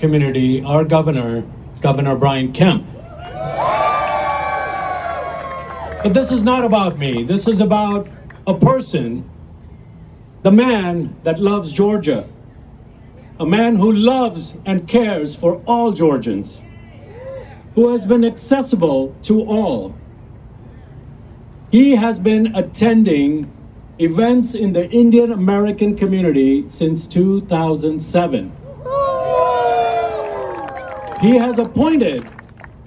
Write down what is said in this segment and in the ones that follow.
community, our governor, Governor Brian Kemp. But this is not about me. This is about a person, the man that loves Georgia, a man who loves and cares for all Georgians, who has been accessible to all. He has been attending events in the Indian American community since 2007. He has appointed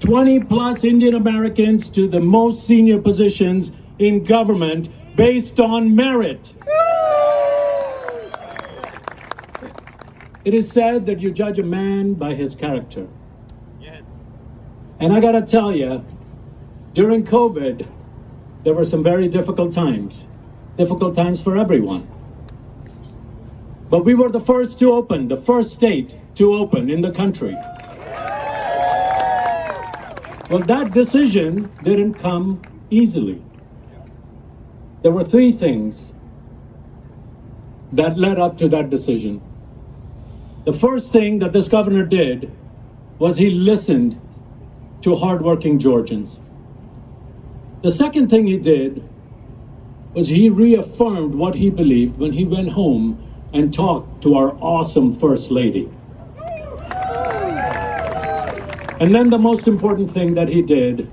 20 plus Indian Americans to the most senior positions in government based on merit. It is said that you judge a man by his character. Yes. And I gotta tell you, during COVID, there were some very difficult times for everyone. But we were the first to open, the first state to open in the country. Well, that decision didn't come easily. There were three things that led up to that decision. The first thing that this governor did was he listened to hardworking Georgians. The second thing he did was he reaffirmed what he believed when he went home and talked to our awesome First Lady. And then the most important thing that he did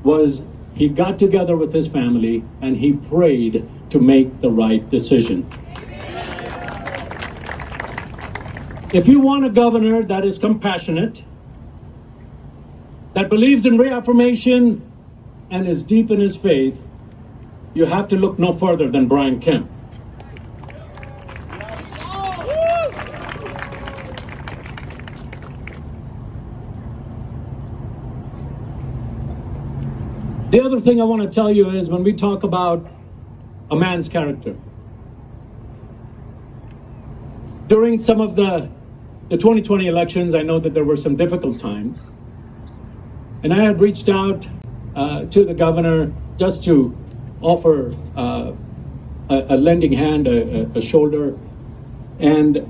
was he got together with his family and he prayed to make the right decision. If you want a governor that is compassionate, that believes in reaffirmation and is deep in his faith, you have to look no further than Brian Kemp. The other thing I want to tell you is when we talk about a man's character, during some of the 2020 elections, I know that there were some difficult times. And I had reached out to the governor just to offer a lending hand, a shoulder. And,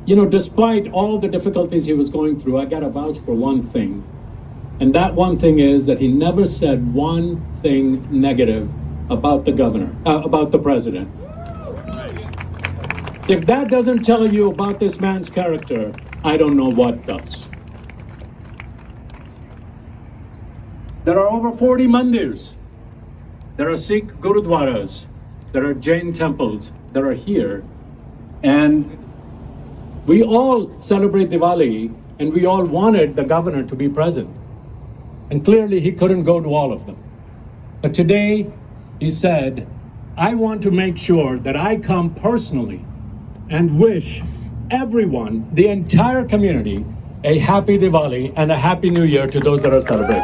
you know, despite all the difficulties he was going through, I got to vouch for one thing. And that one thing is that he never said one thing negative about the governor, about the president. If that doesn't tell you about this man's character, I don't know what does. There are over 40 mandirs. There are Sikh gurudwaras. There are Jain temples that are here. And we all celebrate Diwali, and we all wanted the governor to be present. And clearly he couldn't go to all of them. But today he said, I want to make sure that I come personally and wish everyone, the entire community, a happy Diwali and a happy New Year to those that are celebrating.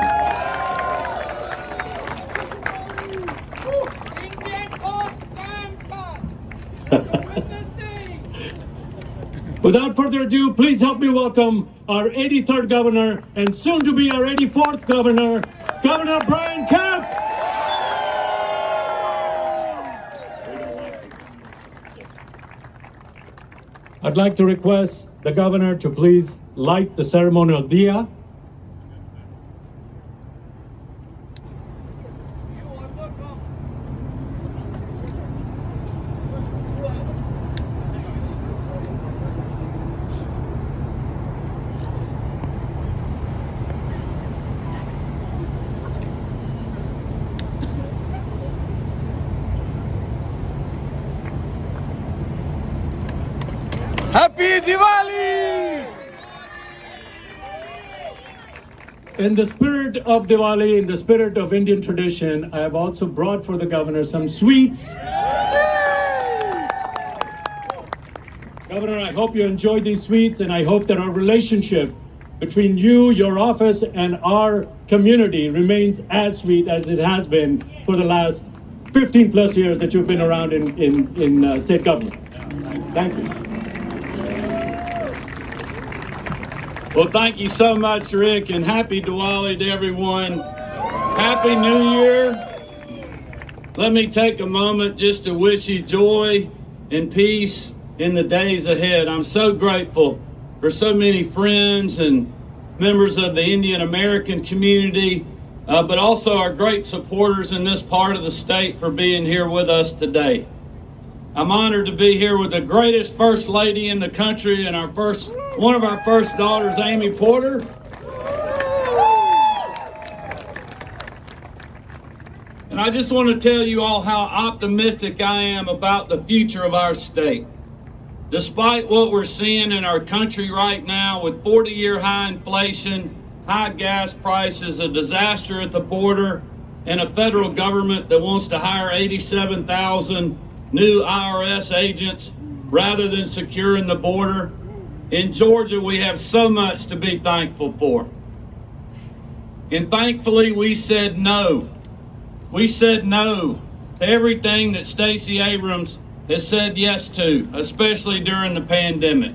Without further ado, please help me welcome our 83rd governor and soon to be our 84th governor, Governor Brian Kemp. I'd like to request the governor to please light the ceremonial Diya. Happy Diwali! In the spirit of Diwali, in the spirit of Indian tradition, I have also brought for the governor some sweets. Governor, I hope you enjoy these sweets, and I hope that our relationship between you, your office, and our community remains as sweet as it has been for the last 15 plus years that you've been around in state government. Thank you. Well, thank you so much, Rick, and happy Diwali to everyone. Happy New Year. Let me take a moment just to wish you joy and peace in the days ahead. I'm so grateful for so many friends and members of the Indian American community, but also our great supporters in this part of the state for being here with us today. I'm honored to be here with the greatest First Lady in the country and one of our first daughters, Amy Porter. And I just want to tell you all how optimistic I am about the future of our state. Despite what we're seeing in our country right now with 40-year high inflation, high gas prices, a disaster at the border, and a federal government that wants to hire 87,000 new IRS agents rather than securing the border, in Georgia we have so much to be thankful for. And thankfully we said no. We said no to everything that Stacey Abrams has said yes to, especially during the pandemic.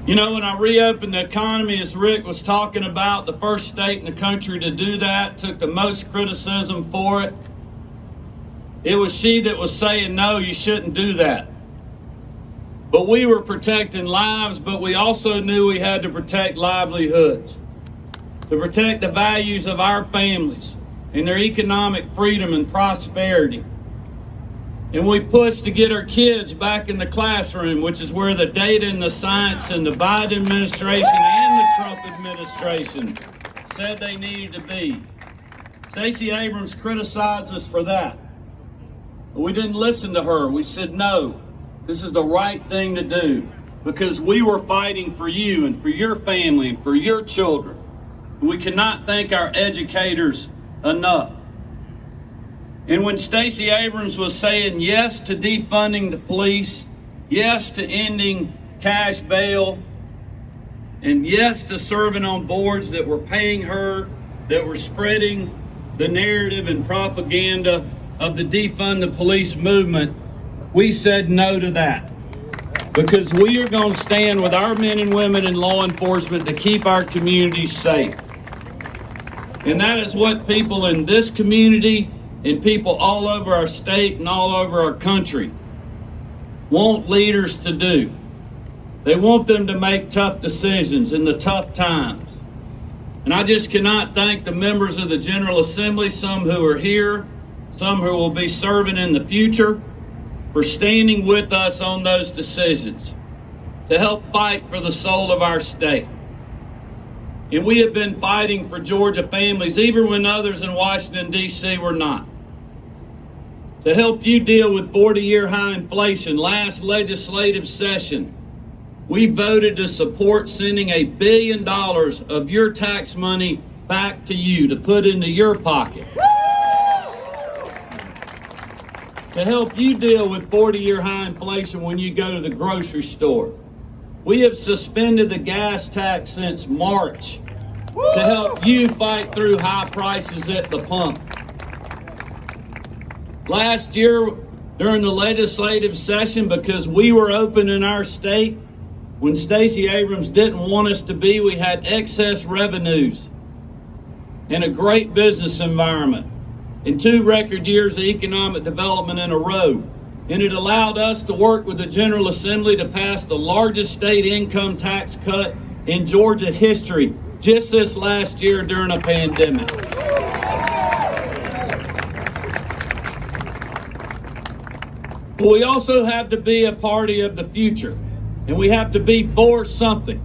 You know, when I reopened the economy, as Rick was talking about, the first state in the country to do that, took the most criticism for it. It was she that was saying, no, you shouldn't do that. But we were protecting lives, but we also knew we had to protect livelihoods, to protect the values of our families and their economic freedom and prosperity. And we pushed to get our kids back in the classroom, which is where the data and the science and the Biden administration and the Trump administration said they needed to be. Stacey Abrams criticized us for that. But we didn't listen to her. We said, no, this is the right thing to do because we were fighting for you and for your family and for your children. We cannot thank our educators enough. And when Stacey Abrams was saying yes to defunding the police, yes to ending cash bail, and yes to serving on boards that were paying her, that were spreading the narrative and propaganda of the defund the police movement, we said no to that. Because we are going to stand with our men and women in law enforcement to keep our communities safe. And that is what people in this community and people all over our state and all over our country want leaders to do. They want them to make tough decisions in the tough times. And I just cannot thank the members of the General Assembly, some who are here, some who will be serving in the future, for standing with us on those decisions to help fight for the soul of our state. And we have been fighting for Georgia families, even when others in Washington, D.C. were not. To help you deal with 40-year high inflation, last legislative session, we voted to support sending $1 billion of your tax money back to you to put into your pocket. To help you deal with 40-year high inflation when you go to the grocery store. We have suspended the gas tax since March to help you fight through high prices at the pump. Last year, during the legislative session, because we were open in our state, when Stacey Abrams didn't want us to be, we had excess revenues and a great business environment and 2 record years of economic development in a row. And it allowed us to work with the General Assembly to pass the largest state income tax cut in Georgia history just this last year during a pandemic. But we also have to be a party of the future, and we have to be for something.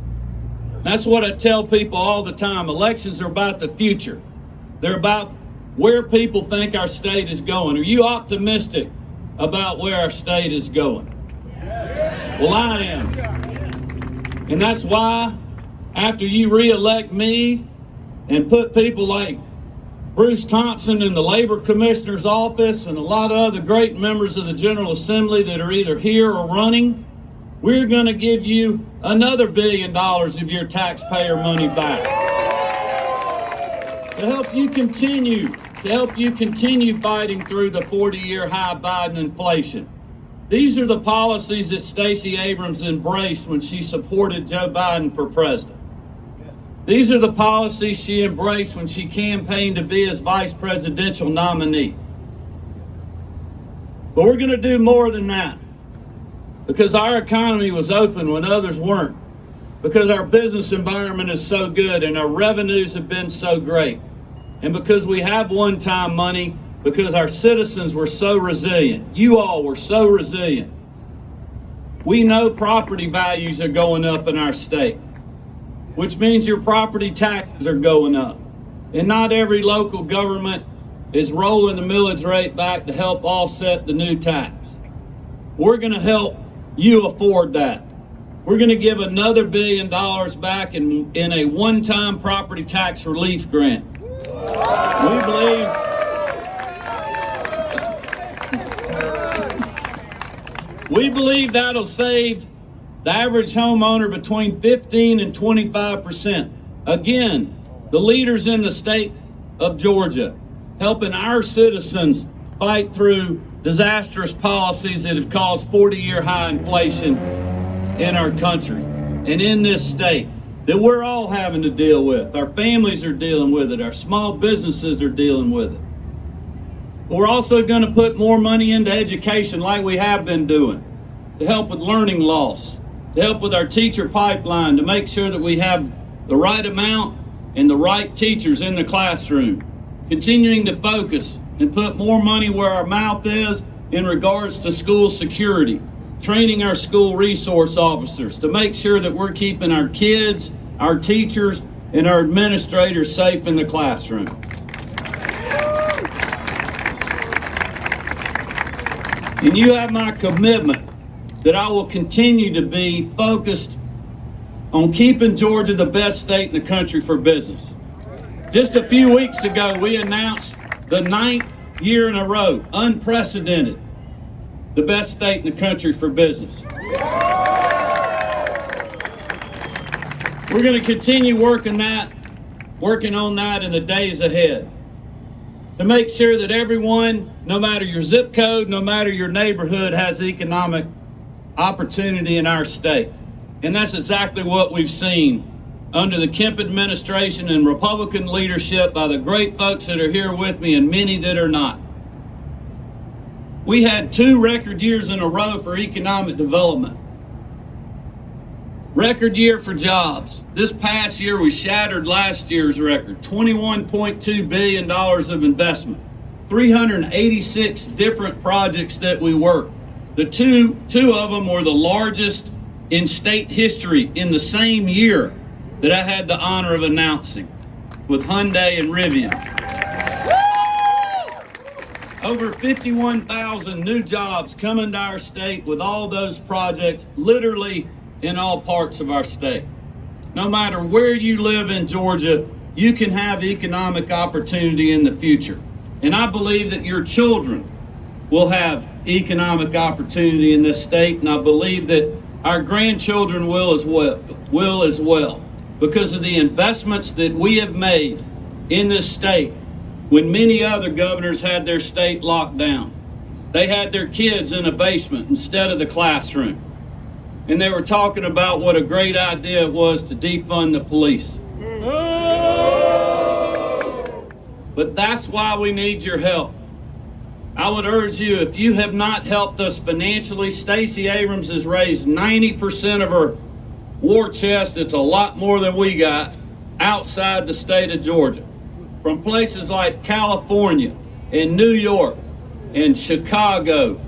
That's what I tell people all the time. Elections are about the future. They're about where people think our state is going. Are you optimistic about where our state is going? Well, I am. And that's why, after you re-elect me and put people like Bruce Thompson in the Labor Commissioner's office and a lot of other great members of the General Assembly that are either here or running, we're going to give you another $1 billion of your taxpayer money back to help you continue fighting through the 40-year high Biden inflation. These are the policies that Stacey Abrams embraced when she supported Joe Biden for president. These are the policies she embraced when she campaigned to be his vice presidential nominee. But we're going to do more than that, because our economy was open when others weren't, because our business environment is so good and our revenues have been so great, and because we have one-time money, because our citizens were so resilient. You all were so resilient. We know property values are going up in our state, which means your property taxes are going up. And not every local government is rolling the millage rate back to help offset the new tax. We're going to help you afford that. We're going to give another $1 billion back in a one-time property tax relief grant. We believe that'll save the average homeowner between 15 and 25%. Again, the leaders in the state of Georgia helping our citizens fight through disastrous policies that have caused 40-year high inflation in our country and in this state that we're all having to deal with. Our families are dealing with it. Our small businesses are dealing with it. We're also going to put more money into education like we have been doing, to help with learning loss, to help with our teacher pipeline, to make sure that we have the right amount and the right teachers in the classroom, continuing to focus and put more money where our mouth is in regards to school security, training our school resource officers to make sure that we're keeping our kids, our teachers, and our administrators safe in the classroom. And you have my commitment that I will continue to be focused on keeping Georgia the best state in the country for business. Just a few weeks ago, we announced the 9th year in a row, unprecedented, the best state in the country for business. We're going to continue working on that in the days ahead, to make sure that everyone, no matter your zip code, no matter your neighborhood, has economic opportunity in our state. And that's exactly what we've seen under the Kemp administration and Republican leadership by the great folks that are here with me and many that are not. We had 2 record years in a row for economic development. Record year for jobs. This past year, we shattered last year's record, $21.2 billion of investment, 386 different projects that we worked. The two of them were the largest in state history in the same year that I had the honor of announcing with Hyundai and Rivian. Over 51,000 new jobs coming to our state with all those projects, literally in all parts of our state. No matter where you live in Georgia, you can have economic opportunity in the future. And I believe that your children will have economic opportunity in this state, and I believe that our grandchildren will as well, because of the investments that we have made in this state when many other governors had their state locked down. They had their kids in a basement instead of the classroom. And they were talking about what a great idea it was to defund the police. But that's why we need your help. I would urge you, if you have not helped us financially, Stacey Abrams has raised 90% of her war chest. It's a lot more than we got outside the state of Georgia. From places like California and New York and Chicago,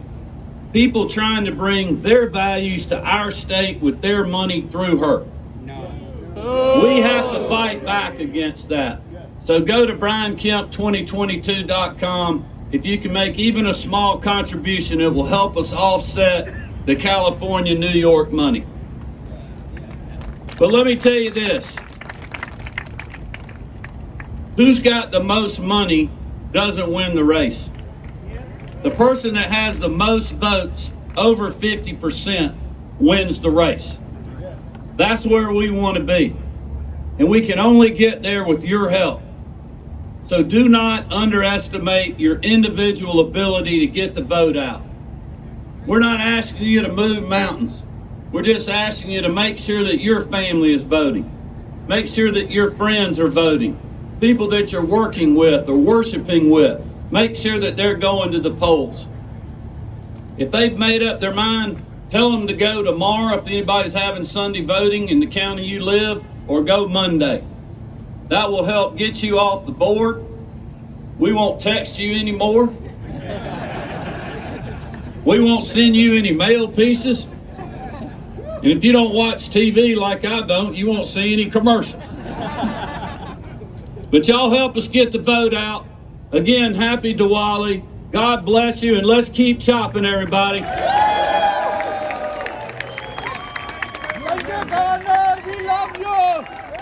people trying to bring their values to our state with their money through her. We have to fight back against that. So go to BrianKemp2022.com. If you can make even a small contribution, it will help us offset the California, New York money. But let me tell you this. Who's got the most money doesn't win the race. The person that has the most votes, over 50%, wins the race. That's where we want to be. And we can only get there with your help. So do not underestimate your individual ability to get the vote out. We're not asking you to move mountains. We're just asking you to make sure that your family is voting. Make sure that your friends are voting. People that you're working with or worshiping with, make sure that they're going to the polls. If they've made up their mind, tell them to go tomorrow if anybody's having Sunday voting in the county you live, or go Monday. That will help get you off the board. We won't text you anymore. We won't send you any mail pieces. And if you don't watch TV like I don't, you won't see any commercials. But y'all help us get the vote out. Again, happy Diwali. God bless you, and let's keep chopping, everybody.